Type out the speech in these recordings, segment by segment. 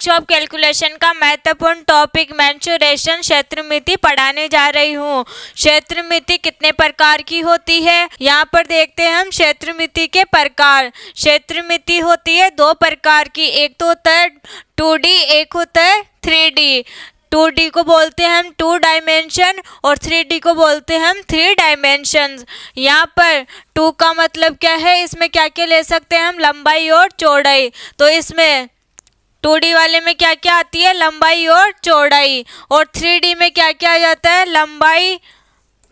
Workshop calculation का महत्वपूर्ण topic mensuration क्षेत्रमिति पढ़ाने जा रही हूँ। क्षेत्रमिति कितने प्रकार की होती है, यहाँ पर देखते हैं हम क्षेत्रमिति के प्रकार। क्षेत्रमिति होती है दो प्रकार की, एक तो होता है 2D, एक होता है 3D। 2D को बोलते हैं हम 2 डायमेंशन और 3D को बोलते हैं हम 3 डायमेंशंस। यहाँ पर 2 का मतलब क्या है, इसमें क्या क्या ले सकते हैं हम, लंबाई और चौड़ाई। तो इसमें 2D वाले में क्या क्या आती है, लंबाई और चौड़ाई। और 3D में क्या क्या आ जाता है, लंबाई,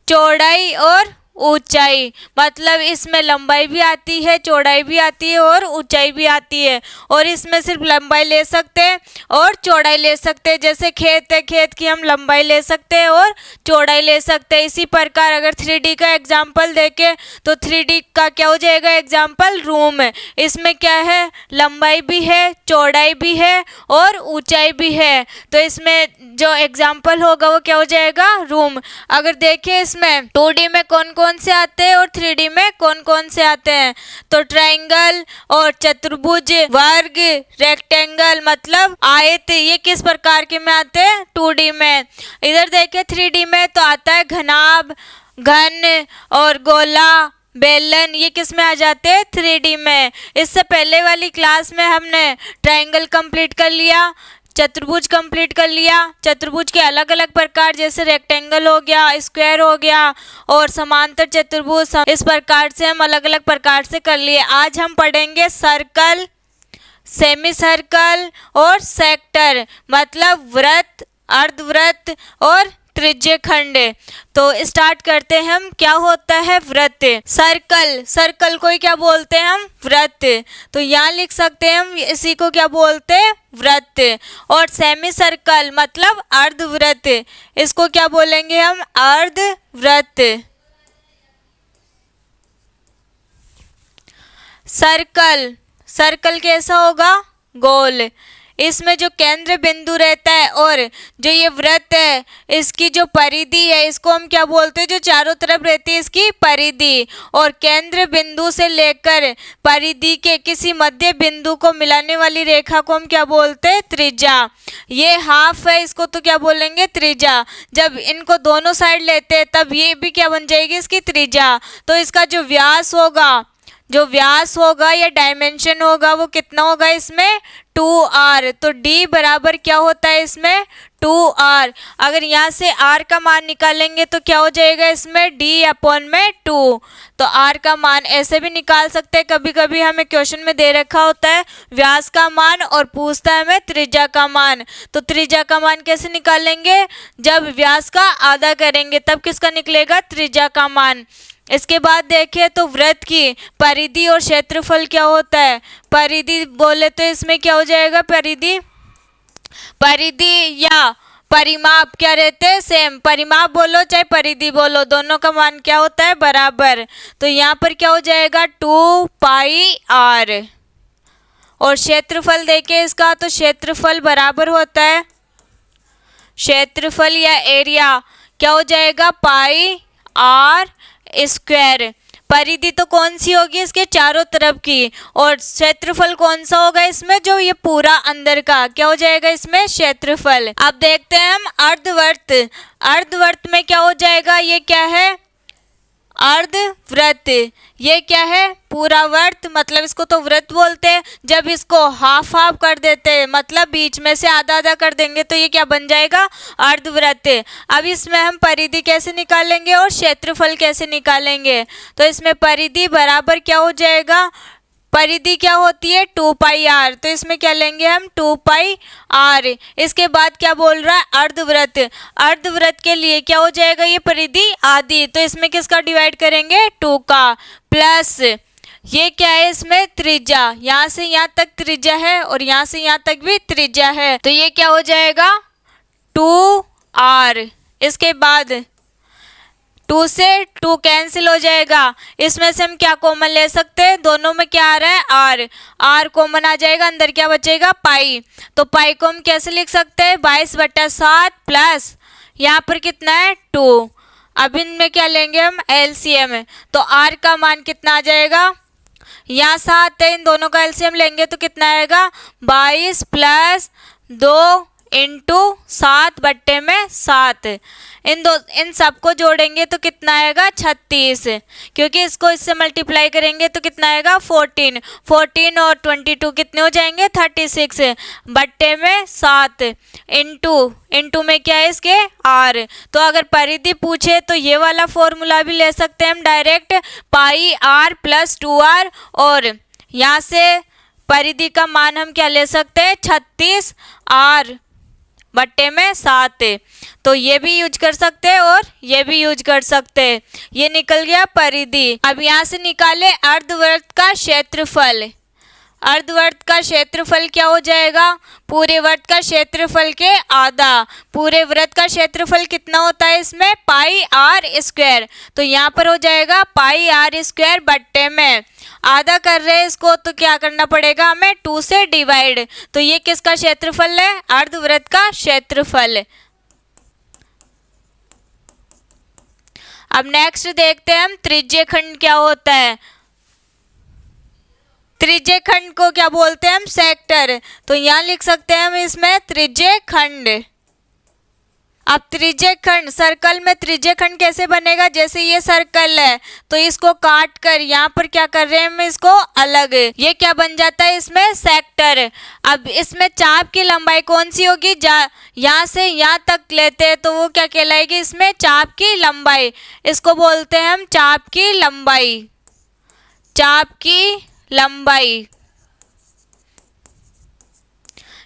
चौड़ाई और ऊंचाई। मतलब इसमें लंबाई भी आती है, चौड़ाई भी आती है और ऊंचाई भी आती है। और इसमें सिर्फ लंबाई ले सकते हैं और चौड़ाई ले सकते हैं। जैसे खेत है, खेत की हम लंबाई ले सकते हैं और चौड़ाई ले सकते हैं। इसी प्रकार अगर 3D का एग्जाम्पल देखें तो 3D का क्या हो जाएगा एग्जाम्पल, रूम है। इसमें क्या है, लंबाई भी है, चौड़ाई भी है और ऊंचाई भी है। तो इसमें जो एग्जाम्पल होगा वो क्या हो जाएगा, रूम। अगर देखें इसमें 2D में कौन कौन से आते हैं और 3D में कौन कौन से आते हैं, तो ट्रायंगल और चतुर्भुज, वर्ग, रेक्टेंगल मतलब आयत, ये किस प्रकार के में आते हैं, 2D में। इधर देखें 3D में तो आता है घनाभ, घन और गोला, बेलन, ये किस में आ जाते हैं, 3D में। इससे पहले वाली क्लास में हमने ट्रायंगल कंप्लीट कर लिया, चतुर्भुज कंप्लीट कर लिया। चतुर्भुज के अलग अलग प्रकार जैसे रेक्टेंगल हो गया, स्क्वायर हो गया और समांतर चतुर्भुज, इस प्रकार से हम अलग अलग प्रकार से कर लिए। आज हम पढ़ेंगे सर्कल, सेमी सर्कल और सेक्टर मतलब वृत्त, अर्धवृत्त और त्रिज्य खंड। तो स्टार्ट करते हैं हम। क्या होता है वृत्त, सर्कल, सर्कल को ही क्या बोलते हैं हम, वृत्त। तो यहाँ लिख सकते हैं हम इसी को क्या बोलते हैं, वृत्त। और सेमी सर्कल मतलब अर्धवृत्त, इसको क्या बोलेंगे हम, अर्धवृत्त। सर्कल, सर्कल कैसा होगा, गोल। इसमें जो केंद्र बिंदु रहता है और जो ये वृत्त है इसकी जो परिधि है इसको हम क्या बोलते हैं, जो चारों तरफ रहती है इसकी परिधि। और केंद्र बिंदु से लेकर परिधि के किसी मध्य बिंदु को मिलाने वाली रेखा को हम क्या बोलते हैं, त्रिज्या। ये हाफ है, इसको तो क्या बोलेंगे, त्रिज्या। जब इनको दोनों साइड लेते हैं तब ये भी क्या बन जाएगी, इसकी त्रिज्या। तो इसका जो व्यास होगा, जो व्यास होगा या डायमेंशन होगा वो कितना होगा इसमें, 2r। तो d बराबर क्या होता है इसमें, 2r। अगर यहाँ से r का मान निकालेंगे तो क्या हो जाएगा इसमें, d/2। तो r का मान ऐसे भी निकाल सकते हैं, कभी कभी हमें क्वेश्चन में दे रखा होता है व्यास का मान और पूछता है हमें त्रिज्या का मान। तो त्रिज्या का मान कैसे निकालेंगे, जब व्यास का आधा करेंगे तब किसका निकलेगा, त्रिज्या का मान। इसके बाद देखिए तो वृत्त की परिधि और क्षेत्रफल क्या होता है। परिधि बोले तो इसमें क्या हो जाएगा, परिधि, परिधि या परिमाप क्या रहते हैं, सेम। परिमाप बोलो चाहे परिधि बोलो, दोनों का मान क्या होता है, बराबर। तो यहाँ पर क्या हो जाएगा 2πr। और क्षेत्रफल देखे इसका, तो क्षेत्रफल बराबर होता है, क्षेत्रफल या एरिया क्या हो जाएगा, πr स्क्वायर। परिधि तो कौन सी होगी, इसके चारों तरफ की। और क्षेत्रफल कौन सा होगा इसमें, जो ये पूरा अंदर का, क्या हो जाएगा इसमें, क्षेत्रफल। अब देखते हैं हम अर्धवृत्त। अर्धवृत्त में क्या हो जाएगा, ये क्या है, अर्धवृत्त। ये क्या है, पूरा वृत्त, मतलब इसको तो वृत्त बोलते हैं। जब इसको हाफ हाफ कर देते हैं मतलब बीच में से आधा आधा कर देंगे तो ये क्या बन जाएगा, अर्धवृत्त। अब इसमें हम परिधि कैसे निकालेंगे और क्षेत्रफल कैसे निकालेंगे। तो इसमें परिधि बराबर क्या हो जाएगा, परिधि क्या होती है, 2πr। तो इसमें क्या लेंगे हम, 2πr। इसके बाद क्या बोल रहा है, अर्धवृत्त। अर्धवृत्त के लिए क्या हो जाएगा, ये परिधि आधी। तो इसमें किसका डिवाइड करेंगे, 2 का, प्लस ये क्या है इसमें, त्रिज्या। यहाँ से यहाँ तक त्रिज्या है और यहाँ से यहाँ तक भी त्रिज्या है। तो ये क्या हो जाएगा, 2r। इसके बाद 2 से 2 कैंसिल हो जाएगा। इसमें से हम क्या कॉमन ले सकते हैं, दोनों में क्या आ रहा है, r। r कॉमन आ जाएगा, अंदर क्या बचेगा, पाई। तो पाई को हम कैसे लिख सकते हैं, 22/7 प्लस यहाँ पर कितना है, 2। अब इनमें क्या लेंगे हम, एलसीएम। तो r का मान कितना आ जाएगा, यहाँ 7 है, इन दोनों का एलसीएम लेंगे तो कितना आएगा, 22 प्लस 2 इंटू 7/7। इन सबको जोड़ेंगे तो कितना आएगा 36, क्योंकि इसको इससे मल्टीप्लाई करेंगे तो कितना आएगा 14 और 22 कितने हो जाएंगे 36/7 इंटू में क्या है इसके r। तो अगर परिधि पूछे तो ये वाला फॉर्मूला भी ले सकते हैं हम डायरेक्ट, पाई r प्लस 2r, और यहाँ से परिधि का मान हम क्या ले सकते हैं 36r/7। तो ये भी यूज कर सकते हैं और ये भी यूज कर सकते हैं। ये निकल गया परिधि। अब यहाँ से निकाले अर्धवृत्त का क्षेत्रफल। अर्धवृत्त का क्षेत्रफल क्या हो जाएगा, पूरे वृत्त का क्षेत्रफल के आधा। पूरे वृत्त का क्षेत्रफल कितना होता है इसमें पाई r स्क्वायर, तो यहाँ पर हो जाएगा पाई r स्क्वायर बट्टे में आधा कर रहे हैं इसको, तो क्या करना पड़ेगा हमें 2 से डिवाइड। तो ये किसका क्षेत्रफल है, अर्धवृत्त का क्षेत्रफल। अब नेक्स्ट देखते हैं हम त्रिज्य खंड क्या होता है। त्रिज्य खंड को क्या बोलते हैं हम सेक्टर, तो यहाँ लिख सकते हैं हम इसमें त्रिज्य खंड। अब त्रिज्य खंड, सर्कल में त्रिज्य खंड कैसे बनेगा, जैसे ये सर्कल है तो इसको काट कर यहाँ पर क्या कर रहे हैं हम इसको अलग, ये क्या बन जाता है इसमें सेक्टर। अब इसमें चाप की लंबाई कौन सी होगी, यहाँ से यहाँ तक लेते हैं तो वो क्या कहलाएगी इसमें चाप की लंबाई। इसको बोलते हैं हम चाप की लंबाई। चाप की लंबाई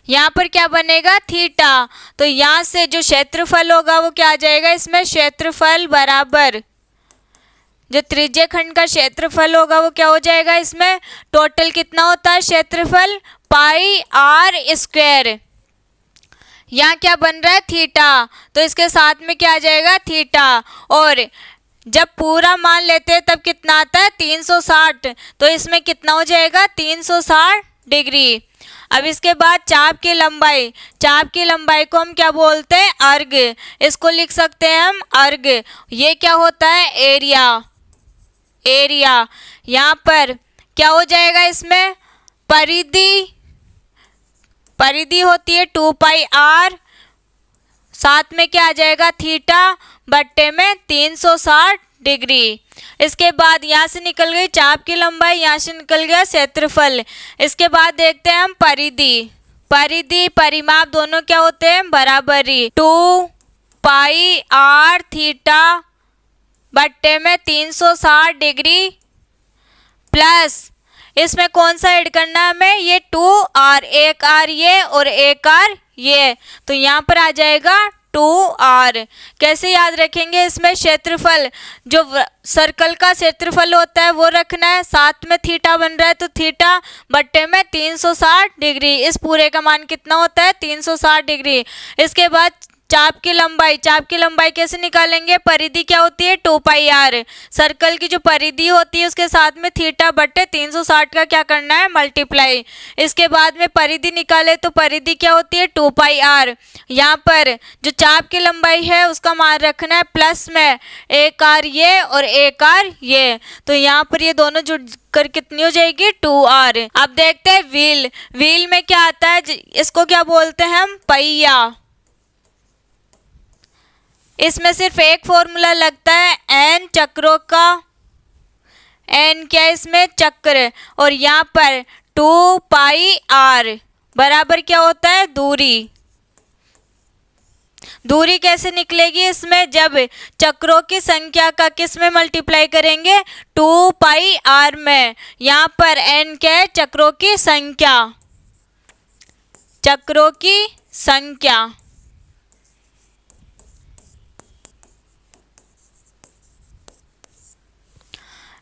यहाँ पर क्या बनेगा थीटा। तो यहाँ से जो क्षेत्रफल होगा वो क्या आ जाएगा इसमें, क्षेत्रफल बराबर जो त्रिज्य खंड का क्षेत्रफल होगा वो क्या हो जाएगा इसमें, टोटल कितना होता है क्षेत्रफल पाई r स्क्वायर। यहाँ क्या बन रहा है थीटा, तो इसके साथ में क्या आ जाएगा थीटा। और जब पूरा मान लेते हैं तब कितना आता है 360, तो इसमें कितना हो जाएगा 360 डिग्री। अब इसके बाद चाप की लंबाई, चाप की लंबाई को हम क्या बोलते हैं अर्ग, इसको लिख सकते हैं हम अर्ग। ये क्या होता है एरिया। एरिया यहाँ पर क्या हो जाएगा इसमें परिधि, परिधि होती है 2 पाई r, साथ में क्या आ जाएगा थीटा बट्टे में 360 डिग्री। इसके बाद यहाँ से निकल गई चाप की लंबाई, यहाँ से निकल गया क्षेत्रफल। इसके बाद देखते हैं हम परिधि। परिधि परिमाप दोनों क्या होते हैं बराबरी, 2 पाई r थीटा बट्टे में 360 डिग्री प्लस इसमें कौन सा ऐड करना है हमें, ये 2r, एक r ये और एक r ये, तो यहाँ पर आ जाएगा 2r। कैसे याद रखेंगे, इसमें क्षेत्रफल जो सर्कल का क्षेत्रफल होता है वो रखना है, साथ में थीटा बन रहा है तो थीटा बट्टे में 360 डिग्री। इस पूरे का मान कितना होता है 360 डिग्री। इसके बाद चाप की लंबाई, चाप की लंबाई कैसे निकालेंगे, परिधि क्या होती है 2 पाई r, सर्कल की जो परिधि होती है उसके साथ में थीटा बट्टे 360 का क्या करना है मल्टीप्लाई। इसके बाद में परिधि निकाले तो परिधि क्या होती है 2 पाई r, यहाँ पर जो चाप की लंबाई है उसका मान रखना है प्लस में एक r ये और एक r ये, तो यहाँ पर ये दोनों जुड़ कर कितनी हो जाएगी 2r। अब देखते हैं व्हील। व्हील में क्या आता है, इसको क्या बोलते हैं हम पहिया। इसमें सिर्फ एक फॉर्मूला लगता है n चक्रों का, n क्या है इसमें चक्र, और यहाँ पर 2 पाई r बराबर क्या होता है दूरी। दूरी कैसे निकलेगी इसमें, जब चक्रों की संख्या का किस में मल्टीप्लाई करेंगे 2 पाई r में। यहाँ पर n क्या है चक्रों की संख्या, चक्रों की संख्या।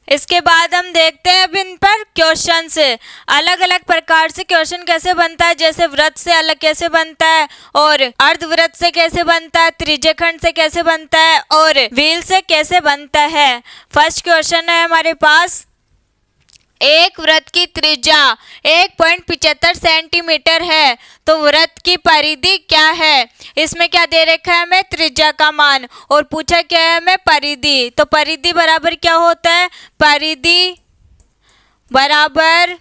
इसके बाद हम देखते हैं अब इन पर क्वेश्चन से, अलग अलग प्रकार से क्वेश्चन कैसे बनता है, जैसे वृत्त से अलग कैसे बनता है, और अर्धवृत्त से कैसे बनता है, त्रिज्यखंड से कैसे बनता है, और व्हील से कैसे बनता है। फर्स्ट क्वेश्चन है हमारे पास, एक वृत्त की त्रिज्या 1.75 सेंटीमीटर है तो वृत्त की परिधि क्या है। इसमें क्या दे रखा है हमें त्रिज्या का मान, और पूछा क्या है हमें परिधि। तो परिधि बराबर क्या होता है, परिधि बराबर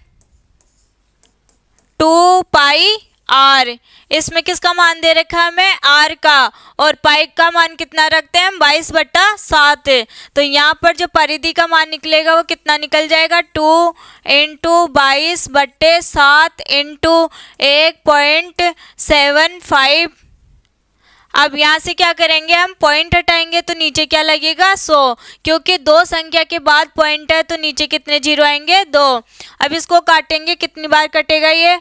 2 पाई आर। इसमें किसका मान दे रखा है हमें, आर का, और पाई का मान कितना रखते हैं हम, 22/7। तो यहाँ पर जो परिधि का मान निकलेगा वो कितना निकल जाएगा, 2 × 22/7 × 1.75। अब यहाँ से क्या करेंगे हम, पॉइंट हटाएंगे तो नीचे क्या लगेगा, 100, क्योंकि दो संख्या के बाद पॉइंट है तो नीचे कितने जीरो आएंगे, 2। अब इसको काटेंगे, कितनी बार कटेगा ये,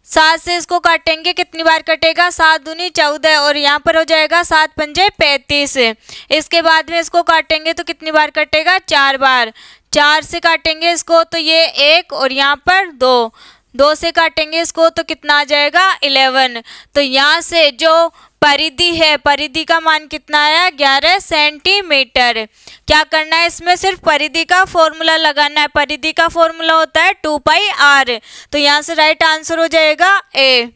7 से इसको काटेंगे, कितनी बार कटेगा, 7 दूनी 14, और यहाँ पर हो जाएगा 7 पंजे 35। इसके बाद में इसको काटेंगे तो कितनी बार कटेगा, 4 बार। 4 से काटेंगे इसको तो ये 1, और यहाँ पर 2। 2 से काटेंगे इसको तो कितना आ जाएगा, 11। तो यहाँ से जो परिधि है, परिधि का मान कितना आया, 11 सेंटीमीटर। क्या करना है, इसमें सिर्फ परिधि का फॉर्मूला लगाना है। परिधि का फॉर्मूला होता है 2πr। तो यहाँ से राइट आंसर हो जाएगा ए।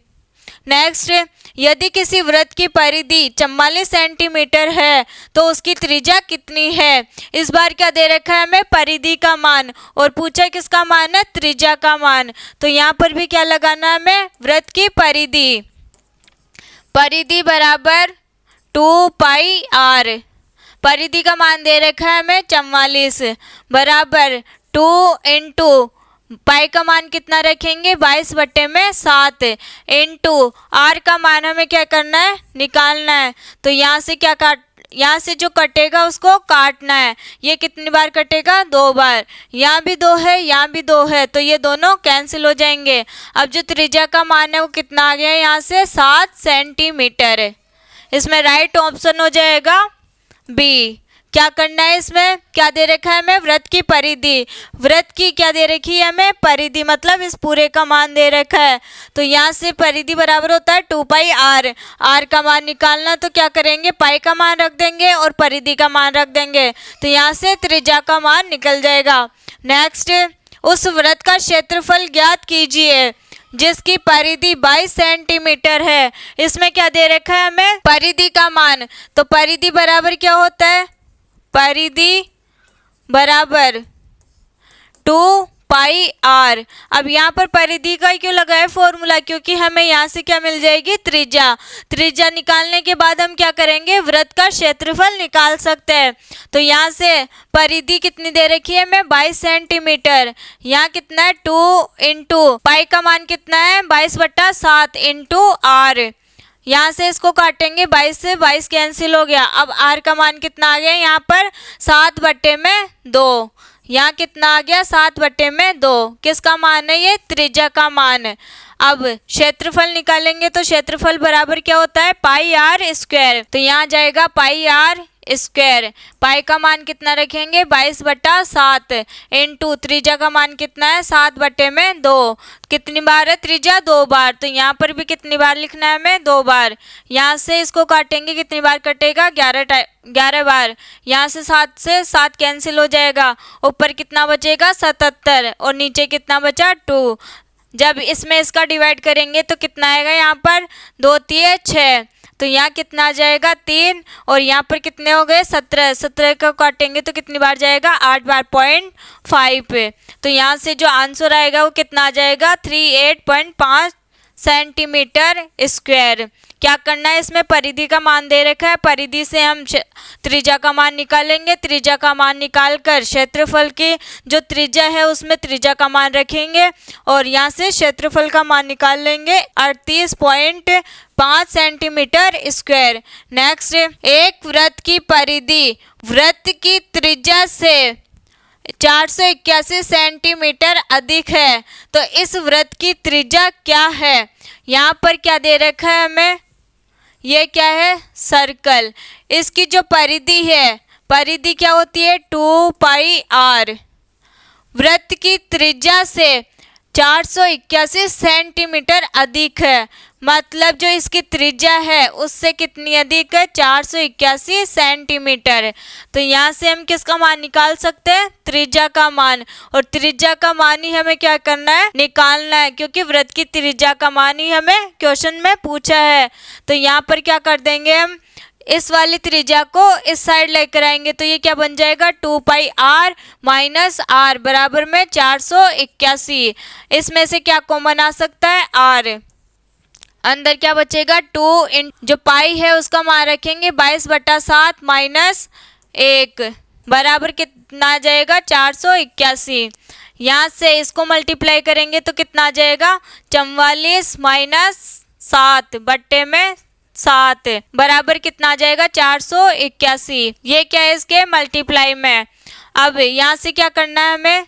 नेक्स्ट, यदि किसी वृत्त की परिधि 44 सेंटीमीटर है तो उसकी त्रिज्या कितनी है। इस बार क्या दे रखा है हमें, परिधि का मान, और पूछा किसका मान है, त्रिज्या का मान। तो यहाँ पर भी क्या लगाना है हमें, वृत्त की परिधि। परिधि बराबर 2πr। परिधि का मान दे रखा है हमें 44 बराबर 2 × पाई का मान कितना रखेंगे, 22/7 इंटू आर का मान हमें क्या करना है, निकालना है। तो यहाँ से क्या यहाँ से जो कटेगा उसको काटना है। ये कितनी बार कटेगा, 2 बार। यहाँ भी 2 है, यहाँ भी 2 है, तो ये दोनों कैंसिल हो जाएंगे। अब जो त्रिज्या का मान है वो कितना आ गया है, यहाँ से 7 सेंटीमीटर। इसमें राइट ऑप्शन हो जाएगा बी। क्या करना है, इसमें क्या दे रखा है हमें, वृत्त की परिधि। वृत्त की क्या दे रखी है हमें, परिधि, मतलब इस पूरे का मान दे रखा है। तो यहाँ से परिधि बराबर होता है 2πr। आर का मान निकालना, तो क्या करेंगे, पाई का मान रख देंगे और परिधि का मान रख देंगे। तो यहाँ से त्रिज्या का मान निकल जाएगा। नेक्स्ट, उस वृत्त का क्षेत्रफल ज्ञात कीजिए जिसकी परिधि 22 सेंटीमीटर है। इसमें क्या दे रखा है हमें, परिधि का मान। तो परिधि बराबर क्या होता है, परिधि बराबर 2πr। अब यहाँ पर परिधि का क्यों लगा है फॉर्मूला, क्योंकि हमें यहाँ से क्या मिल जाएगी, त्रिज्या। त्रिज्या निकालने के बाद हम क्या करेंगे, वृत्त का क्षेत्रफल निकाल सकते हैं। तो यहाँ से परिधि कितनी दे रखी है हमें, 22 सेंटीमीटर। यहाँ कितना है, 2 × पाई का मान कितना है, 22/7 इंटू आर। यहाँ से इसको काटेंगे, 22 से 22 कैंसिल हो गया। अब आर का मान कितना आ गया, यहाँ पर 7/2। यहाँ कितना आ गया, 7/2। किसका मान है ये, त्रिज्या का मान है। अब क्षेत्रफल निकालेंगे तो क्षेत्रफल बराबर क्या होता है, πr²। तो यहाँ जाएगा πr²। पाई का मान कितना रखेंगे, 22/7 इंटू त्रिज्या का मान कितना है, 7/2। कितनी बार है त्रिज्या, 2 बार। तो यहाँ पर भी कितनी बार लिखना है हमें, 2 बार। यहाँ से इसको काटेंगे, कितनी बार कटेगा, 11 बार। यहाँ से 7 कैंसिल हो जाएगा। ऊपर कितना बचेगा, 77, और नीचे कितना बचा, 2। जब इसमें इसका डिवाइड करेंगे तो कितना आएगा, यहाँ पर 2 × 3 = 6। तो यहाँ कितना आ जाएगा, 3, और यहाँ पर कितने हो गए, 17। 17 को काटेंगे तो कितनी बार जाएगा, 8 बार, 0.5। तो यहाँ से जो आंसर आएगा वो कितना आ जाएगा, 38.5 सेंटीमीटर स्क्वायर। क्या करना है, इसमें परिधि का मान दे रखा है। परिधि से हम त्रिज्या का मान निकालेंगे। त्रिज्या का मान निकाल कर क्षेत्रफल की जो त्रिज्या है उसमें त्रिज्या का मान रखेंगे, और यहाँ से क्षेत्रफल का मान निकाल लेंगे, 38.5 सेंटीमीटर स्क्वायर। नेक्स्ट, एक वृत्त की परिधि वृत्त की त्रिज्या से 481 सेंटीमीटर अधिक है, तो इस वृत्त की त्रिज्या क्या है। यहाँ पर क्या दे रखा है हमें, ये क्या है, सर्कल। इसकी जो परिधि है, परिधि क्या होती है, 2πr। वृत्त की त्रिज्या से 481 सेंटीमीटर अधिक है, मतलब जो इसकी त्रिज्या है उससे कितनी अधिक है, 481 सेंटीमीटर। तो यहाँ से हम किसका मान निकाल सकते हैं, त्रिज्या का मान। और त्रिज्या का मान ही हमें क्या करना है, निकालना है, क्योंकि वृत्त की त्रिज्या का मान ही हमें क्वेश्चन में पूछा है। तो यहाँ पर क्या कर देंगे हम, इस वाली त्रिज्या को इस साइड लेकर आएंगे, तो ये क्या बन जाएगा, 2πr - r बराबर में 481। इसमें से क्या कॉमन आ सकता है, r। अंदर क्या बचेगा 2 इन जो पाई है उसका मान रखेंगे 22/7 माइनस 1 बराबर कितना आ जाएगा 481। यहाँ से इसको मल्टीप्लाई करेंगे तो कितना आ जाएगा 44 माइनस 7 बट्टे में 7 बराबर कितना आ जाएगा 481। ये क्या है इसके मल्टीप्लाई में। अब यहाँ से क्या करना है हमें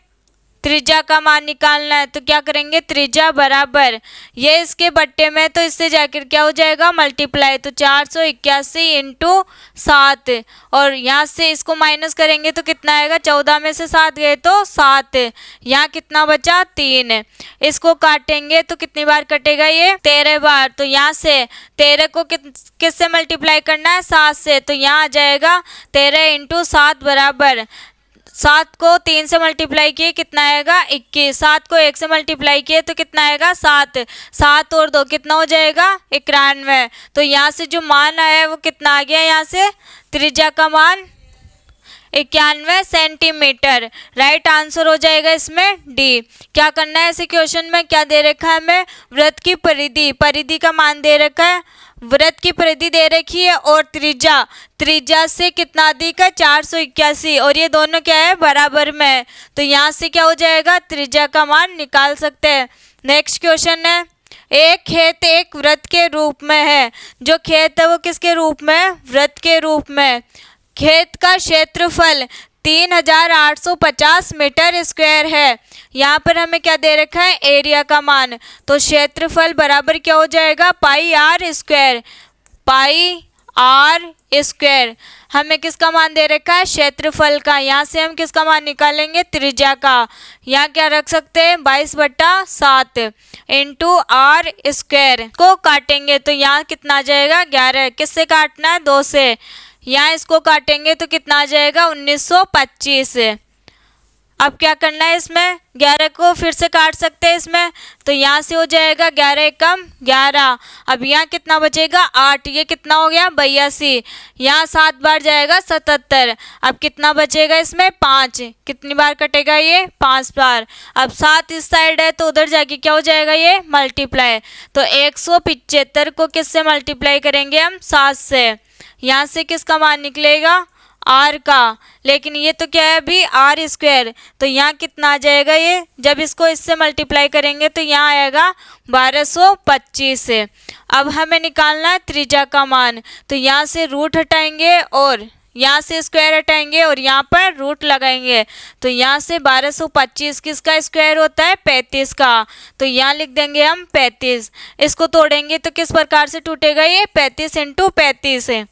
त्रिज्या का मान निकालना है। तो क्या करेंगे त्रिज्या बराबर ये इसके बट्टे में तो इससे जाकर क्या हो जाएगा मल्टीप्लाई। तो 481 इंटू 7 और यहाँ से इसको माइनस करेंगे तो कितना आएगा 14 में से 7 गए तो 7। यहाँ कितना बचा 3। इसको काटेंगे तो कितनी बार कटेगा ये 13 बार। तो यहाँ से 13 को किससे मल्टीप्लाई करना है 7 से। तो यहाँ आ जाएगा 13 इंटू 7 बराबर 7 को 3 से मल्टीप्लाई किए कितना आएगा 21। 7 को 1 से मल्टीप्लाई किए तो कितना आएगा 7। 7 और 2 कितना हो जाएगा 91। तो यहाँ से जो मान आया है वो कितना आ गया यहाँ से त्रिज्या का मान 91 सेंटीमीटर। राइट आंसर हो जाएगा इसमें डी। क्या करना है ऐसे क्वेश्चन में क्या दे रखा है हमें वृत्त की परिधि का मान दे रखा है। वृत्त की परिधि दे रखी है और त्रिज्या से कितना अधिक है 481 और ये दोनों क्या है बराबर में है। तो यहाँ से क्या हो जाएगा त्रिज्या का मान निकाल सकते हैं। नेक्स्ट क्वेश्चन है एक खेत एक वृत्त के रूप में है। जो खेत है वो किसके रूप में है वृत्त के रूप में। खेत का क्षेत्रफल 3850 मीटर स्क्वायर है। यहाँ पर हमें क्या दे रखा है एरिया का मान। तो क्षेत्रफल बराबर क्या हो जाएगा pi r square. Pi r square हमें किसका मान दे रखा है क्षेत्रफल का। यहाँ से हम किसका मान निकालेंगे त्रिज्या का। यहाँ क्या रख सकते हैं 22/7 इंटू आर स्क्वायर को काटेंगे तो यहाँ कितना आ जाएगा 11। किससे काटना है 2 से। यहाँ इसको काटेंगे तो कितना आ जाएगा 1925। अब क्या करना है इसमें 11 को फिर से काट सकते हैं इसमें। तो यहाँ से हो जाएगा 11 कम 11। अब यहाँ कितना बचेगा 8। ये कितना हो गया 82। यहाँ 7 बार जाएगा 77। अब कितना बचेगा इसमें 5। कितनी बार कटेगा ये 5 बार। अब 7 इस साइड है तो उधर जाके क्या हो जाएगा ये मल्टीप्लाई। तो 175 को किससे मल्टीप्लाई करेंगे हम 7 से। यहाँ से किसका मान निकलेगा आर का। लेकिन ये तो क्या है अभी आर स्क्वायर। तो यहाँ कितना आ जाएगा ये जब इसको इससे मल्टीप्लाई करेंगे तो यहाँ आएगा 1225। अब हमें निकालना है त्रिज्या का मान। तो यहाँ से रूट हटाएंगे और यहाँ से स्क्वायर हटाएंगे और यहाँ पर रूट लगाएंगे। तो यहाँ से 1225 किसका स्क्वायर होता है 35 का। तो यहाँ लिख देंगे हम 35। इसको तोड़ेंगे तो किस प्रकार से टूटेगा ये 35 इंटू 35 है।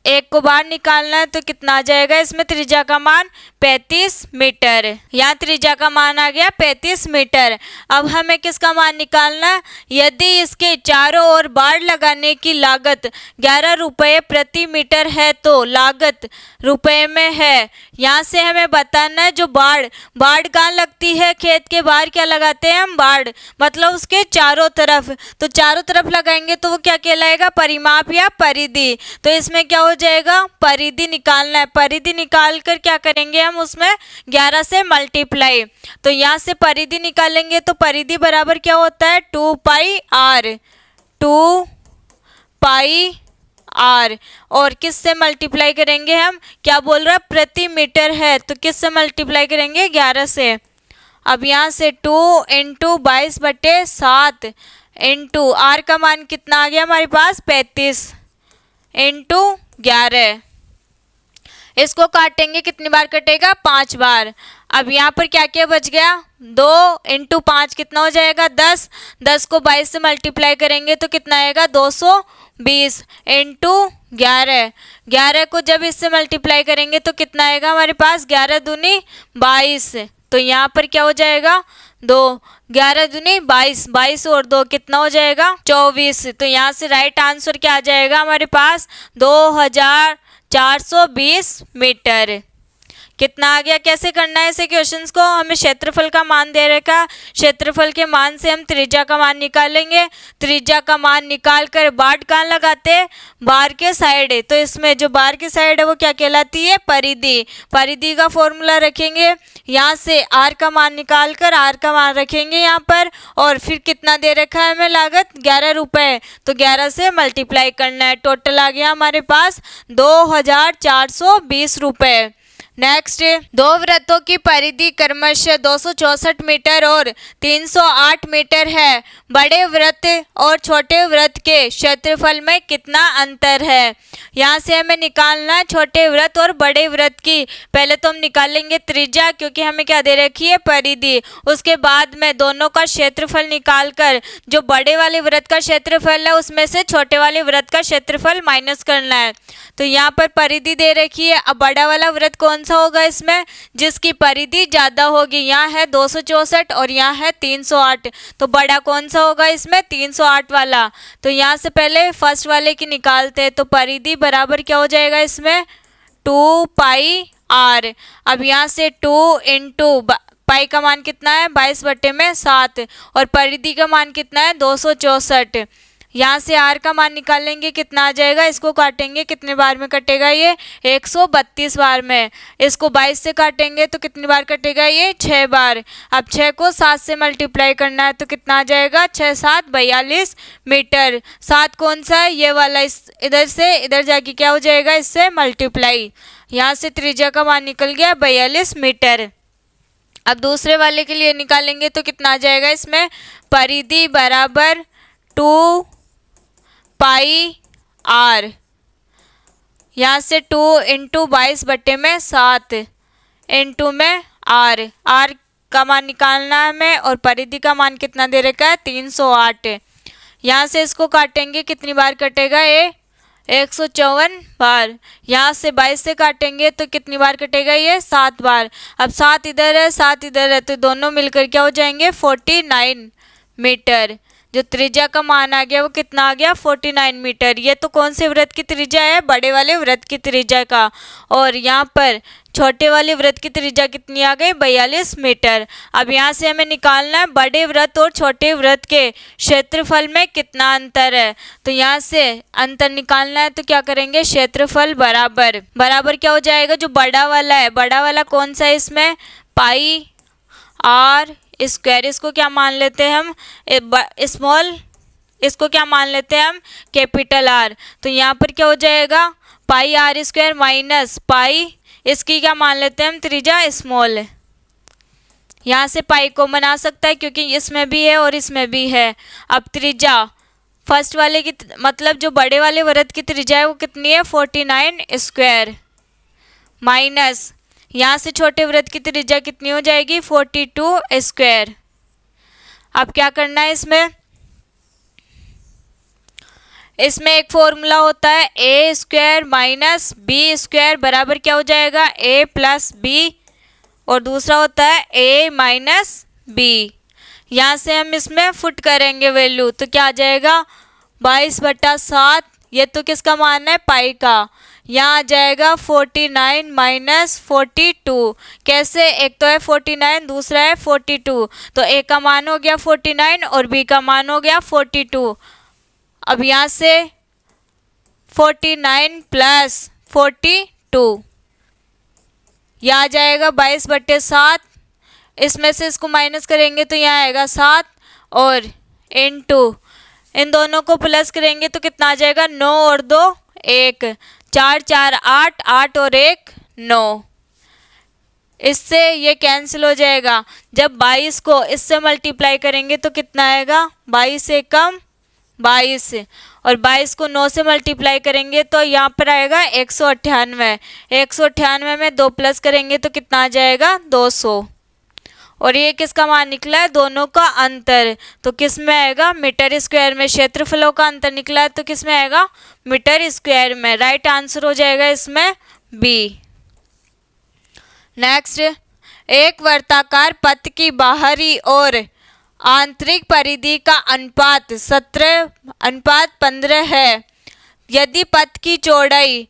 एक को बाहर निकालना है तो कितना आ जाएगा इसमें त्रिज्या का मान 35 मीटर। यहाँ त्रिज्या का मान आ गया 35 मीटर। अब हमें किसका मान निकालना है। यदि इसके चारों ओर बाड़ लगाने की लागत 11 रुपये प्रति मीटर है तो लागत रुपए में है। यहाँ से हमें बताना है जो बाड़ कहाँ लगती है खेत के बाहर क्या लगाते हैं हम बाड़ मतलब उसके चारों तरफ। तो चारों तरफ लगाएंगे तो वो क्या कहलाएगा परिमाप या परिधि। तो इसमें क्या हो जाएगा परिधि निकालना है। परिधि निकाल कर क्या करेंगे हम उसमें 11 से मल्टीप्लाई। तो यहाँ से परिधि निकालेंगे तो परिधि बराबर क्या होता है 2 पाई आर। 2 पाई आर और किस से मल्टीप्लाई करेंगे हम क्या बोल रहा है प्रति मीटर है तो किस से मल्टीप्लाई करेंगे 11 से। अब यहाँ से 2 इंटू 22/7 इंटू आर का मान कितना आ गया हमारे पास 35 इंटू 11। इसको काटेंगे कितनी बार कटेगा 5 बार। अब यहाँ पर क्या क्या बच गया 2 इंटू 5 कितना हो जाएगा 10। 10 को 22 से मल्टीप्लाई करेंगे तो कितना आएगा 220 इंटू 11। 11 को जब इससे मल्टीप्लाई करेंगे तो कितना आएगा हमारे पास 11 दूनी 22। तो यहाँ पर क्या हो जाएगा 2 11 दूनी 22। 22 और 2 कितना हो जाएगा 24। तो यहाँ से राइट आंसर क्या आ जाएगा हमारे पास 2420 मीटर। कितना आ गया। कैसे करना है इसे क्वेश्चंस को, हमें क्षेत्रफल का मान दे रखा, क्षेत्रफल के मान से हम त्रिज्या का मान निकालेंगे। त्रिज्या का मान निकाल कर बाट कहाँ लगाते हैं, बार के साइड है। तो इसमें जो बार की साइड है वो क्या कहलाती है, परिधि। परिधि का फॉर्मूला रखेंगे, यहाँ से आर का मान निकाल कर आर का मान रखेंगे यहाँ पर, और फिर कितना दे रखा है हमें लागत 11 रुपये, तो 11 से मल्टीप्लाई करना है। टोटल आ गया हमारे पास 2420 रुपये। नेक्स्ट, दो वृत्तों की परिधि क्रमशः 264 मीटर और 308 मीटर है। बड़े वृत्त और छोटे वृत्त के क्षेत्रफल में कितना अंतर है। यहाँ से हमें निकालना है छोटे वृत्त और बड़े वृत्त की। पहले तो हम निकालेंगे त्रिज्या, क्योंकि हमें क्या दे रखी है, परिधि। उसके बाद में दोनों का क्षेत्रफल निकालकर जो बड़े वाले वृत्त का क्षेत्रफल है उसमें से छोटे वाले वृत्त का क्षेत्रफल माइनस करना है। तो यहाँ पर परिधि दे रखी है। अब बड़ा वाला वृत्त कौन सा होगा इसमें, जिसकी परिधि ज़्यादा होगी। यहाँ है 264 और यहाँ है 308, तो बड़ा कौन सा होगा इसमें, 308 वाला। तो यहाँ से पहले फर्स्ट वाले की निकालते हैं। तो परिधि बराबर क्या हो जाएगा इसमें, 2 पाई आर। अब यहाँ से 2 इंटू पाई का मान कितना है, 22/7, और परिधि का मान कितना है, 264। यहाँ से आर का मान निकालेंगे, कितना आ जाएगा, इसको काटेंगे कितने बार में कटेगा ये, 132 बार में। इसको 22 से काटेंगे तो कितनी बार कटेगा ये, 6 बार। अब 6 को 7 से मल्टीप्लाई करना है तो कितना आ जाएगा, 6 7 42 मीटर। 7 कौन सा है, ये वाला। इस इधर से इधर जाके क्या हो जाएगा, इससे मल्टीप्लाई। यहाँ से त्रिज्या का मान निकल गया 42 मीटर। अब दूसरे वाले के लिए निकालेंगे तो कितना आ जाएगा इसमें, परिधि बराबर 2 पाई आर। यहाँ से 2 इंटू 22/7 इंटू में आर। आर का मान निकालना है हमें, और परिधि का मान कितना दे रखा है, 308। यहाँ से इसको काटेंगे, कितनी बार कटेगा ये, 154 बार। यहाँ से 22 से काटेंगे तो कितनी बार कटेगा ये, 7 बार। अब 7 इधर है 7 इधर है, तो दोनों मिलकर क्या हो जाएंगे, 49 मीटर। जो त्रिज्या का मान आ गया वो कितना आ गया, 49 मीटर। ये तो कौन से वृत्त की त्रिज्या है, बड़े वाले वृत्त की त्रिज्या का। और यहाँ पर छोटे वाले वृत्त की त्रिज्या कितनी आ गई, 42 मीटर। अब यहाँ से हमें निकालना है बड़े वृत्त और छोटे वृत्त के क्षेत्रफल में कितना अंतर है। तो यहाँ से अंतर निकालना है तो क्या करेंगे, क्षेत्रफल बराबर बराबर क्या हो जाएगा, जो बड़ा वाला है, बड़ा वाला कौन सा है इसमें, पाई आर स्क्वायर। इसको क्या मान लेते हैं हम, स्मॉल, इसको क्या मान लेते हैं हम, कैपिटल आर। तो यहाँ पर क्या हो जाएगा, pi r square minus pi, इसकी क्या मान लेते हैं हम, त्रिज्या स्मॉल। यहाँ से पाई को बना सकता है क्योंकि इसमें भी है और इसमें भी है। अब त्रिज्या फर्स्ट वाले की, मतलब जो बड़े वाले वृत्त की त्रिज्या है वो कितनी है, 49 स्क्वायर, माइनस यहाँ से छोटे वृत्त की त्रिज्या कितनी हो जाएगी, 42 स्क्वायर। अब क्या करना है इसमें एक फॉर्मूला होता है, ए स्क्वायर माइनस बी स्क्वायर बराबर क्या हो जाएगा, ए प्लस बी, और दूसरा होता है ए माइनस बी। यहाँ से हम इसमें फुट करेंगे वैल्यू तो क्या आ जाएगा, 22/7। ये तो किसका मान है, पाई का। यहाँ आ जाएगा 49 माइनस 42। कैसे, एक तो है 49 दूसरा है 42, तो ए का मान हो गया 49 और बी का मान हो गया 42। अब यहाँ से 49 प्लस 42, यह आ जाएगा 22/7। इसमें से इसको माइनस करेंगे तो यहाँ आएगा 7, और इनटू इन दोनों को प्लस करेंगे तो कितना आ जाएगा, 9 और 2 1, 4 4 8, 8 और 1 9। इससे ये कैंसिल हो जाएगा। जब 22 को इससे मल्टीप्लाई करेंगे तो कितना आएगा, 22 से कम 22, और 22 को 9 से मल्टीप्लाई करेंगे तो यहाँ पर आएगा 198। 198 में 2 प्लस करेंगे तो कितना आ जाएगा, 200। और ये किसका मान निकला है, दोनों का अंतर। तो किस में आएगा, मीटर स्क्वायर में। क्षेत्रफलों का अंतर निकला है तो किस में आएगा, मीटर स्क्वायर में। राइट आंसर हो जाएगा इसमें बी। नेक्स्ट, एक वर्ताकार पथ की बाहरी और आंतरिक परिधि का अनुपात 17:15 है। यदि पथ की चौड़ाई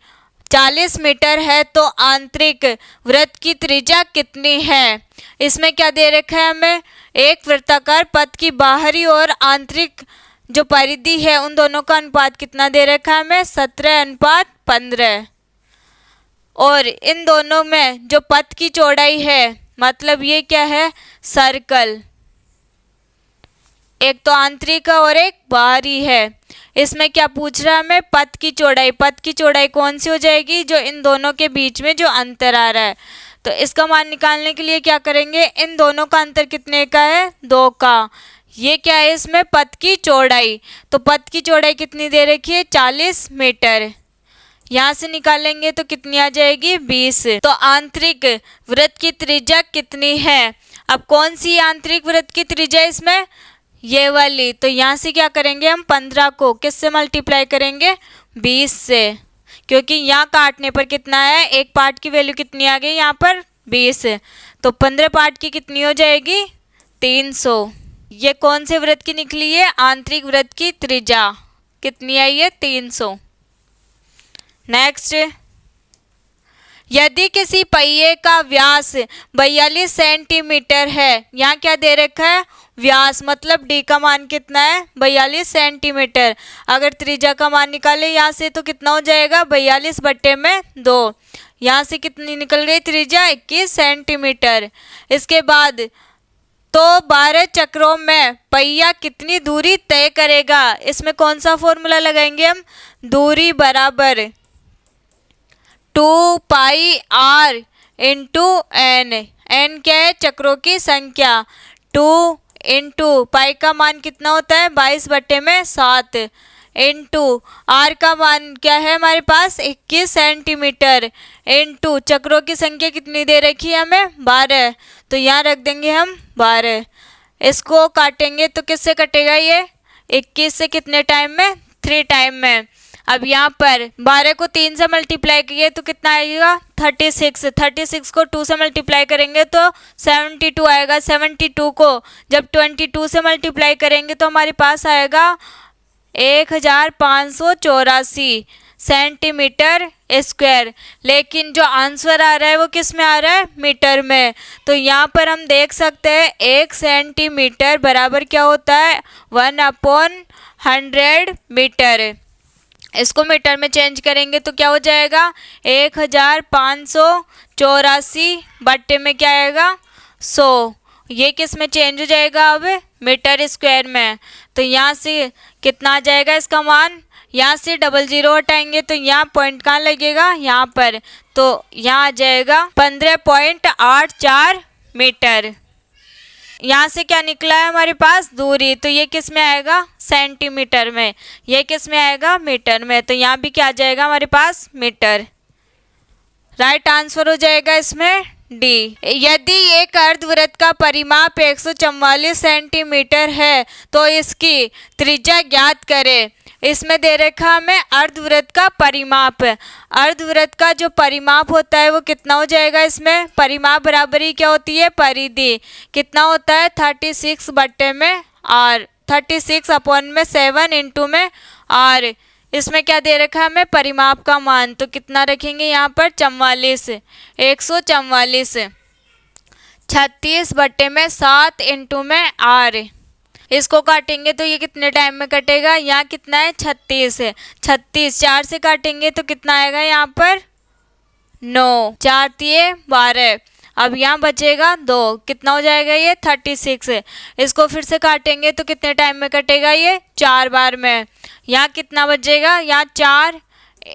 40 मीटर है तो आंतरिक वृत्त की त्रिज्या कितनी है। इसमें क्या दे रखा है हमें, एक वृत्ताकार पथ की बाहरी और आंतरिक जो परिधि है उन दोनों का अनुपात कितना दे रखा है हमें, 17:15। और इन दोनों में जो पथ की चौड़ाई है, मतलब ये क्या है, सर्कल, एक तो आंतरिक और एक बाहरी है। इसमें क्या पूछ रहा है हमें, पथ की चौड़ाई। पथ की चौड़ाई कौन सी हो जाएगी, जो इन दोनों के बीच में जो अंतर आ रहा है। तो इसका मान निकालने के लिए क्या करेंगे, इन दोनों का अंतर कितने का है, 2 का। ये क्या है इसमें, पथ की चौड़ाई। तो पथ की चौड़ाई कितनी दे रखी है, 40 मीटर। यहाँ से निकालेंगे तो कितनी आ जाएगी, 20। तो आंतरिक वृत्त की त्रिज्या कितनी है। अब कौन सी आंतरिक वृत्त की त्रिज्या इसमें, ये वाली। तो यहाँ से क्या करेंगे हम, 15 को किससे मल्टीप्लाई करेंगे, 20 से, क्योंकि यहाँ काटने पर कितना है, एक पार्ट की वैल्यू कितनी आ गई यहाँ पर, 20। तो 15 पार्ट की कितनी हो जाएगी, 300। ये कौन से वृत्त की निकली है, आंतरिक वृत्त की त्रिज्या कितनी आई है, 300। नेक्स्ट, यदि किसी पहिए का व्यास 42 सेंटीमीटर है, यहाँ क्या दे रखा है, व्यास, मतलब डी का मान कितना है, 42 सेंटीमीटर। अगर त्रिज्या का मान निकाले यहाँ से तो कितना हो जाएगा, 42/2। यहाँ से कितनी निकल गई त्रिज्या, 21 सेंटीमीटर। इसके बाद तो 12 चक्रों में पहिया कितनी दूरी तय करेगा। इसमें कौन सा फॉर्मूला लगाएंगे हम, दूरी बराबर 2πr इंटू एन। एन क्या है, चक्रों की संख्या। 2 इंटू पाई का मान कितना होता है, 22/7 इंटू आर का मान क्या है हमारे पास, 21 सेंटीमीटर इंटू चक्रों की संख्या कितनी दे रखी है हमें, 12। तो यहाँ रख देंगे हम 12। इसको काटेंगे तो किससे कटेगा ये, 21 से कितने टाइम में, 3 टाइम में। अब यहाँ पर 12 को 3 से मल्टीप्लाई किए तो कितना आएगा, 36। 36 को 2 से मल्टीप्लाई करेंगे तो 72 आएगा। 72 को जब 22 से मल्टीप्लाई करेंगे तो हमारे पास आएगा 1584 सेंटीमीटर स्क्वायर। लेकिन जो आंसर आ रहा है वो किस में आ रहा है, मीटर में। तो यहाँ पर हम देख सकते हैं 1 सेंटीमीटर बराबर क्या होता है, 1/100 मीटर। इसको मीटर में चेंज करेंगे तो क्या हो जाएगा, 1584 बट्टे में क्या आएगा, 100। ये किस में चेंज हो जाएगा, अब मीटर स्क्वायर में। तो यहाँ से कितना आ जाएगा इसका मान, यहाँ से 00 हटाएंगे तो यहाँ पॉइंट कहाँ लगेगा, यहाँ पर। तो यहाँ आ जाएगा 15.84 मीटर। यहाँ से क्या निकला है हमारे पास, दूरी। तो ये किस में आएगा, सेंटीमीटर में। ये किस में आएगा, मीटर में। तो यहाँ भी क्या आ जाएगा हमारे पास, मीटर। राइट आंसर हो जाएगा इसमें डी। यदि एक अर्धवृत्त का परिमाप 144 सेंटीमीटर है तो इसकी त्रिज्या ज्ञात करें। इसमें दे रखा हमें अर्धवृत्त का परिमाप। अर्धवृत्त का जो परिमाप होता है वो कितना हो जाएगा, इसमें परिमाप बराबर ही क्या होती है, परिधि। कितना होता है, 36/r, 36/7 इंटू में r। इसमें क्या दे रखा है हमें, परिमाप का मान। तो कितना रखेंगे यहाँ पर, 44, 144। 36/7 इंटू में r। इसको काटेंगे तो ये कितने टाइम में कटेगा, यहाँ कितना है, 36 है। 36 4 से काटेंगे तो कितना आएगा यहाँ पर, 9। 4 × 12। अब यहाँ बचेगा 2, कितना हो जाएगा ये, 36 है। इसको फिर से काटेंगे तो कितने टाइम में कटेगा ये, 4 बार में। यहाँ कितना बचेगा, यहाँ 4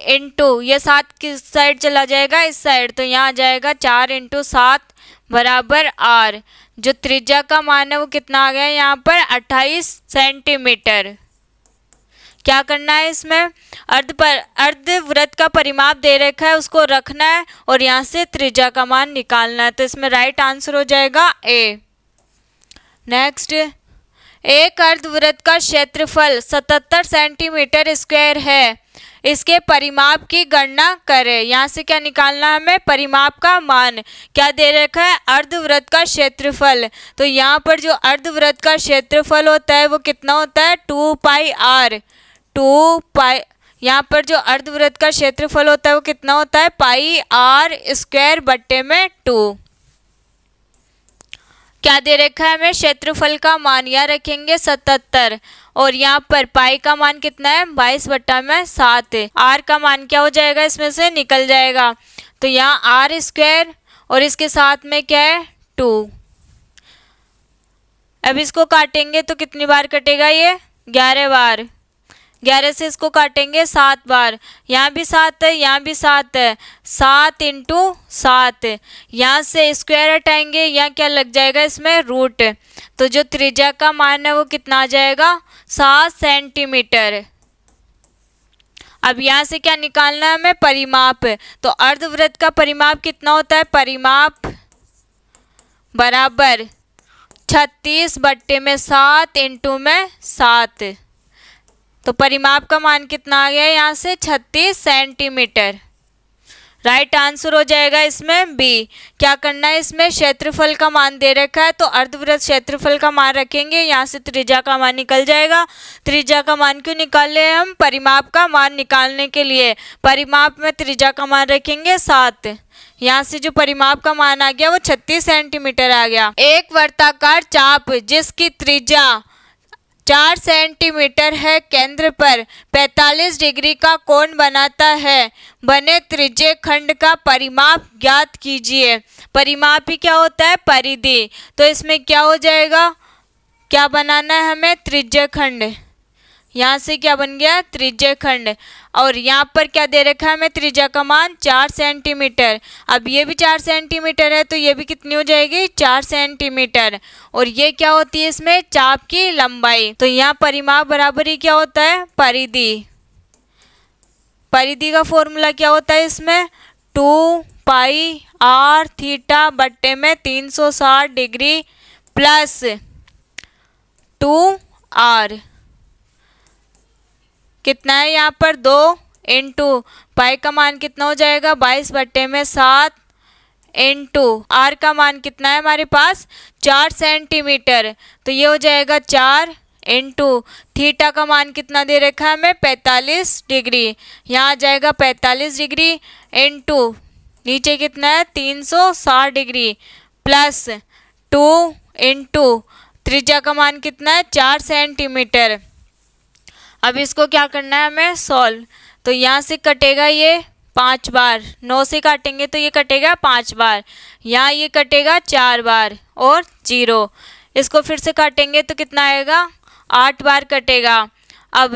इंटू ये 7 किस साइड चला जाएगा, इस साइड। तो यहाँ आ जाएगा 4 × 7 बराबर r। जो त्रिज्या का मान है वो कितना आ गया यहाँ पर, 28 सेंटीमीटर। क्या करना है इसमें, अर्धवृत्त का परिमाप दे रखा है, उसको रखना है और यहाँ से त्रिज्या का मान निकालना है। तो इसमें राइट आंसर हो जाएगा ए। नेक्स्ट, एक अर्धवृत्त का क्षेत्रफल 77 सेंटीमीटर स्क्वायर है, इसके परिमाप की गणना करें। यहाँ से क्या निकालना है हमें, परिमाप का मान। क्या दे रखा है, अर्धवृत्त का क्षेत्रफल। तो यहाँ पर जो अर्धवृत्त का क्षेत्रफल होता है वो कितना होता है, 2πr। 2π यहाँ पर जो अर्धवृत्त का क्षेत्रफल होता है वो कितना होता है, पाई आर स्क्वायर बट्टे में 2। क्या दे रखा है हमें, क्षेत्रफल का मान यहाँ रखेंगे 77 और यहाँ पर पाई का मान कितना है 22/7। आर का मान क्या हो जाएगा, इसमें से निकल जाएगा, तो यहाँ आर स्क्वायर और इसके साथ में क्या है 2। अब इसको काटेंगे तो कितनी बार कटेगा, ये 11 बार। 11 से इसको काटेंगे 7 बार। यहाँ भी 7 है, यहाँ भी 7 है, 7 × 7। यहाँ से स्क्वायर हटाएंगे, यहाँ क्या लग जाएगा, इसमें रूट। तो जो त्रिज्या का मान है वो कितना आ जाएगा, 7 सेंटीमीटर। अब यहाँ से क्या निकालना है हमें, परिमाप। तो अर्धवृत्त का परिमाप कितना होता है, परिमाप बराबर 36/7 × 7। तो परिमाप का मान कितना आ गया यहाँ से 36 सेंटीमीटर। राइट आंसर हो जाएगा इसमें बी। क्या करना है, इसमें क्षेत्रफल का मान दे रखा है तो अर्धवृत्त क्षेत्रफल का मान रखेंगे, यहाँ से त्रिज्या का मान निकल जाएगा। त्रिज्या का मान क्यों निकाले हम, परिमाप का मान निकालने के लिए। परिमाप में त्रिज्या का मान रखेंगे 7। यहाँ से जो परिमाप का मान आ गया वो 36 सेंटीमीटर आ गया। एक वर्ताकार चाप जिसकी त्रिज्या 4 सेंटीमीटर है, केंद्र पर 45 डिग्री का कोण बनाता है, बने त्रिज्य खंड का परिमाप ज्ञात कीजिए। परिमाप ही क्या होता है, परिधि। तो इसमें क्या हो जाएगा, क्या बनाना है हमें, त्रिज्य खंड। यहाँ से क्या बन गया, त्रिज्य खंड। और यहाँ पर क्या दे रखा है हमें, त्रिज्या का मान 4 सेंटीमीटर। अब ये भी 4 सेंटीमीटर है तो ये भी कितनी हो जाएगी, 4 सेंटीमीटर। और ये क्या होती है इसमें, चाप की लंबाई। तो यहाँ परिमाप बराबर ही क्या होता है, परिधि। परिधि का फॉर्मूला क्या होता है इसमें, 2 पाई आर थीटा बट्टे में 360 डिग्री प्लस 2 आर। कितना है यहाँ पर, 2 × पाई का मान कितना हो जाएगा 22/7 × आर का मान कितना है हमारे पास 4 सेंटीमीटर। तो ये हो जाएगा 4 × थीटा का मान कितना दे रखा है हमें 45 डिग्री। यहाँ आ जाएगा 45 डिग्री × नीचे कितना है 360 डिग्री प्लस 2 × त्रिज्या का मान कितना है 4 सेंटीमीटर। अब इसको क्या करना है हमें, सॉल्व। तो यहाँ से कटेगा ये 5 बार, 9 से काटेंगे तो ये कटेगा 5 बार, यहाँ ये कटेगा 4 बार और 0। इसको फिर से काटेंगे तो कितना आएगा, 8 बार कटेगा। अब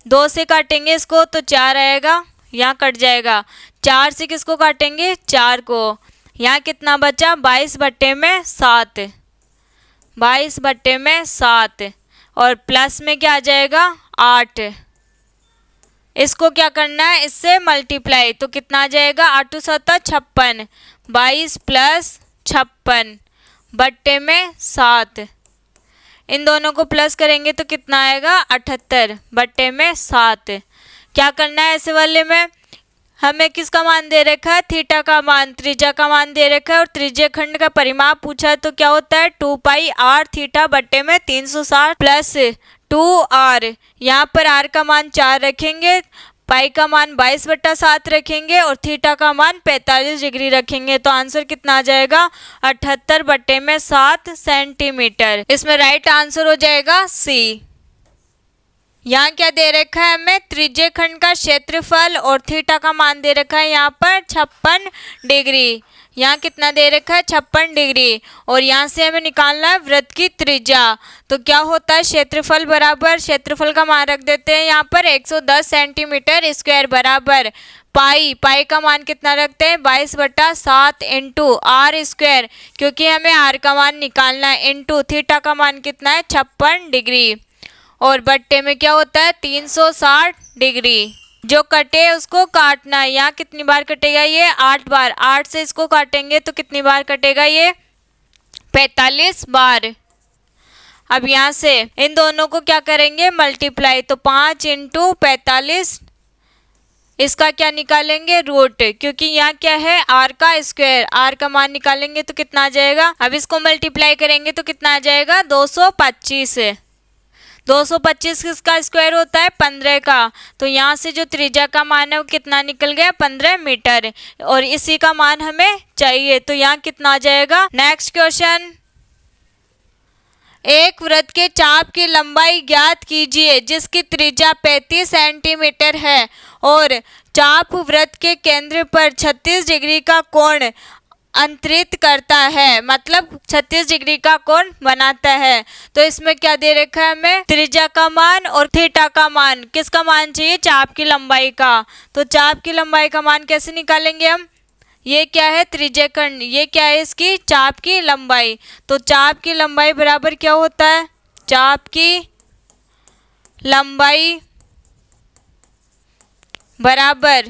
2 से काटेंगे इसको तो 4 आएगा, यहाँ कट जाएगा। 4 से किसको काटेंगे, 4 को। यहाँ कितना बचा 22/7, 22/7 और प्लस में क्या आ जाएगा 8। इसको क्या करना है, इससे मल्टीप्लाई। तो कितना आ जाएगा, 8 × 7 = 56, 22 + 56 बट्टे में 7। इन दोनों को प्लस करेंगे तो कितना आएगा 78 बट्टे में 7। क्या करना है ऐसे वाले में, हमें किसका मान दे रखा है, थीटा का मान, त्रिज्या का मान दे रखा है और त्रिज्य खंड का परिमाप पूछा है तो क्या होता है 2 पाई आर थीटा बट्टे में 360 प्लस 2 आर। यहाँ पर आर का मान 4 रखेंगे, पाई का मान 22/7 रखेंगे और थीटा का मान 45 डिग्री रखेंगे। तो आंसर कितना आ जाएगा 78/7 सेंटीमीटर। इसमें राइट आंसर हो जाएगा सी। यहाँ क्या दे रखा है हमें, त्रिज्य खंड का क्षेत्रफल और थीटा का मान दे रखा है यहाँ पर 56 डिग्री। यहाँ कितना दे रखा है 56 डिग्री और यहाँ से हमें निकालना है वृत्त की त्रिज्या। तो क्या होता है, क्षेत्रफल बराबर, क्षेत्रफल का मान रख देते हैं यहाँ पर 110 सेंटीमीटर स्क्वायर बराबर पाई का मान कितना रखते हैं 22/7 × आर स्क्वायर, क्योंकि हमें आर का मान निकालना है, इंटू थीटा का मान कितना है 56 डिग्री और बट्टे में क्या होता है 360 डिग्री। जो कटे उसको काटना है। यहाँ कितनी बार कटेगा ये 8 बार। 8 से इसको काटेंगे तो कितनी बार कटेगा ये 45 बार। अब यहाँ से इन दोनों को क्या करेंगे मल्टीप्लाई। तो 5 × 45, इसका क्या निकालेंगे रूट, क्योंकि यहाँ क्या है आर का स्क्वायर, आर का मान निकालेंगे तो कितना आ जाएगा। अब इसको मल्टीप्लाई करेंगे तो कितना आ जाएगा 225। 225 किसका स्क्वायर होता है? 15 का। तो यहाँ से जो त्रिज्या का मान है वो कितना निकल गया? 15 मीटर। और इसी का मान हमें चाहिए, तो यहाँ कितना आ जाएगा? नेक्स्ट क्वेश्चन, एक वृत्त के चाप की लंबाई ज्ञात कीजिए जिसकी त्रिज्या 35 सेंटीमीटर है और चाप वृत्त के केंद्र पर 36 डिग्री का कोण अंतरित करता है, मतलब 36 डिग्री का कोण बनाता है। तो इसमें क्या दे रखा है हमें? त्रिज्या का मान और थीटा का मान। किसका मान चाहिए? चाप की लंबाई का। तो चाप की लंबाई का मान कैसे निकालेंगे हम? ये क्या है? त्रिज्यखंड। ये क्या है? इसकी चाप की लंबाई। तो चाप की लंबाई बराबर क्या होता है? चाप की लंबाई बराबर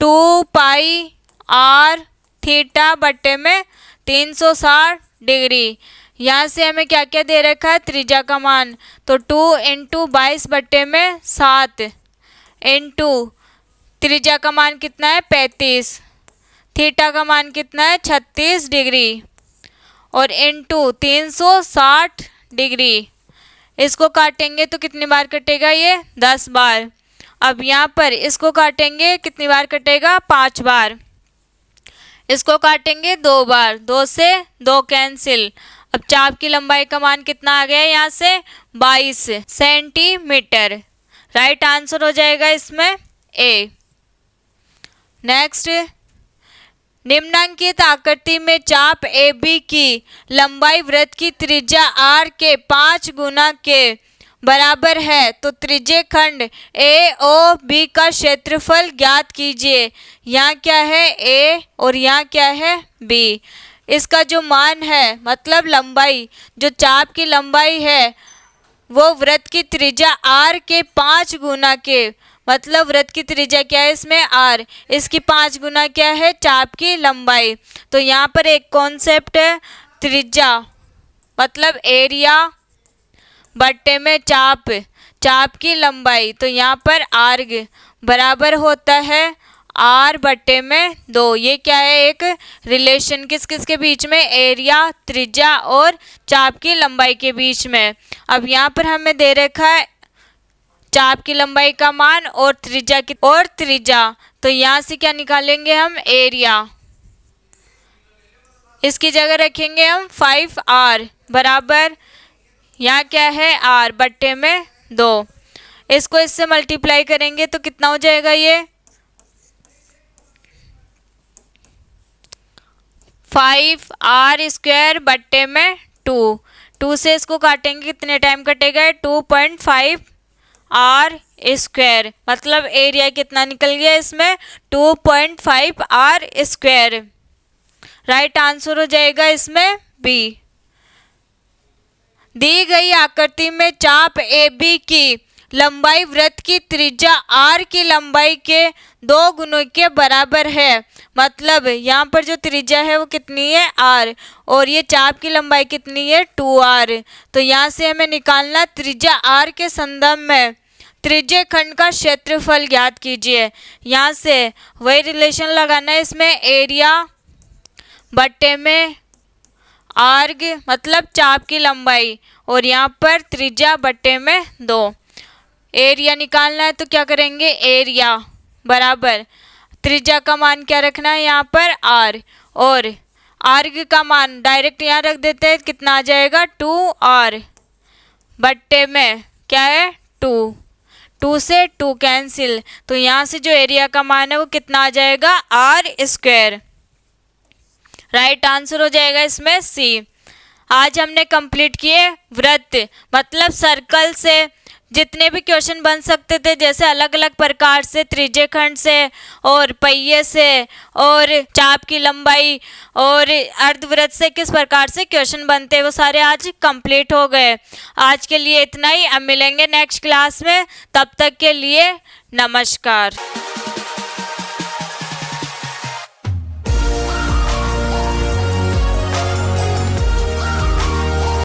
2 पाई आर थीटा बट्टे में 360 डिग्री। यहाँ से हमें क्या क्या दे रखा है? त्रिज्या का मान। तो 2 इंटू 22 बट्टे में 7 इंटू त्रिज्या का मान कितना है? 35। थीटा का मान कितना है? 36 डिग्री और इंटू 360 डिग्री। इसको काटेंगे तो कितनी बार कटेगा? ये 10 बार। अब यहाँ पर इसको काटेंगे, कितनी बार कटेगा? 5 बार। इसको काटेंगे 2 बार, 2 से 2 कैंसिल। अब चाप की लंबाई का मान कितना आ गया? यहाँ से 22 सेंटीमीटर। राइट आंसर हो जाएगा इसमें ए। नेक्स्ट, निम्नांकित आकृति में चाप AB की लंबाई वृत्त की त्रिज्या R के 5 गुना के बराबर है, तो त्रिज्यखंड AOB का क्षेत्रफल ज्ञात कीजिए। यहाँ क्या है? A और यहाँ क्या है? B। इसका जो मान है, मतलब लंबाई, जो चाप की लंबाई है वो वृत्त की त्रिज्या R के 5 गुना के, मतलब वृत्त की त्रिज्या क्या है इसमें? R। इसकी 5 गुना क्या है? चाप की लंबाई। तो यहाँ पर एक कॉन्सेप्ट है, त्रिज्या मतलब एरिया बट्टे में चाप, चाप की लंबाई। तो यहाँ पर R बराबर होता है R बट्टे में 2। ये क्या है? एक रिलेशन किस किस के बीच में? एरिया, त्रिज्या और चाप की लंबाई के बीच में। अब यहाँ पर हमें दे रखा है चाप की लंबाई का मान और त्रिज्या। तो यहाँ से क्या निकालेंगे हम? एरिया। इसकी जगह रखेंगे हम 5R बराबर, यहाँ क्या है? R बट्टे में 2। इसको इससे मल्टीप्लाई करेंगे तो कितना हो जाएगा? ये 5R स्क्वायर बट्टे में 2। 2 से इसको काटेंगे, कितने टाइम कटेगा? 2.5 R स्क्वायर, मतलब एरिया कितना निकल गया इसमें? 2.5 R स्क्वायर। राइट आंसर हो जाएगा इसमें बी। दी गई आकृति में चाप AB की लंबाई वृत्त की त्रिज्या R की लंबाई के 2 गुणों के बराबर है, मतलब यहाँ पर जो त्रिज्या है वो कितनी है? R, और ये चाप की लंबाई कितनी है? 2R। तो यहाँ से हमें निकालना त्रिज्या R के संदर्भ में त्रिज्यखंड का क्षेत्रफल ज्ञात कीजिए। यहाँ से वही रिलेशन लगाना है इसमें, एरिया बट्टे में आर्ग मतलब चाप की लंबाई, और यहाँ पर त्रिज्या बट्टे में 2। एरिया निकालना है तो क्या करेंगे? एरिया बराबर त्रिज्या का मान क्या रखना है यहाँ पर? R, और आर्ग का मान डायरेक्ट यहाँ रख देते हैं, कितना आ जाएगा? 2R बट्टे में क्या है? 2। 2 से 2 कैंसिल, तो यहाँ से जो एरिया का मान है वो कितना आ जाएगा? R square. राइट आंसर हो जाएगा इसमें सी। आज हमने कंप्लीट किए वृत्त मतलब सर्कल से जितने भी क्वेश्चन बन सकते थे, जैसे अलग अलग प्रकार से, त्रिज्यखंड से और पहिए से और चाप की लंबाई और अर्धवृत्त से किस प्रकार से क्वेश्चन बनते हैं, वो सारे आज कंप्लीट हो गए। आज के लिए इतना ही, अब मिलेंगे नेक्स्ट क्लास में, तब तक के लिए नमस्कार।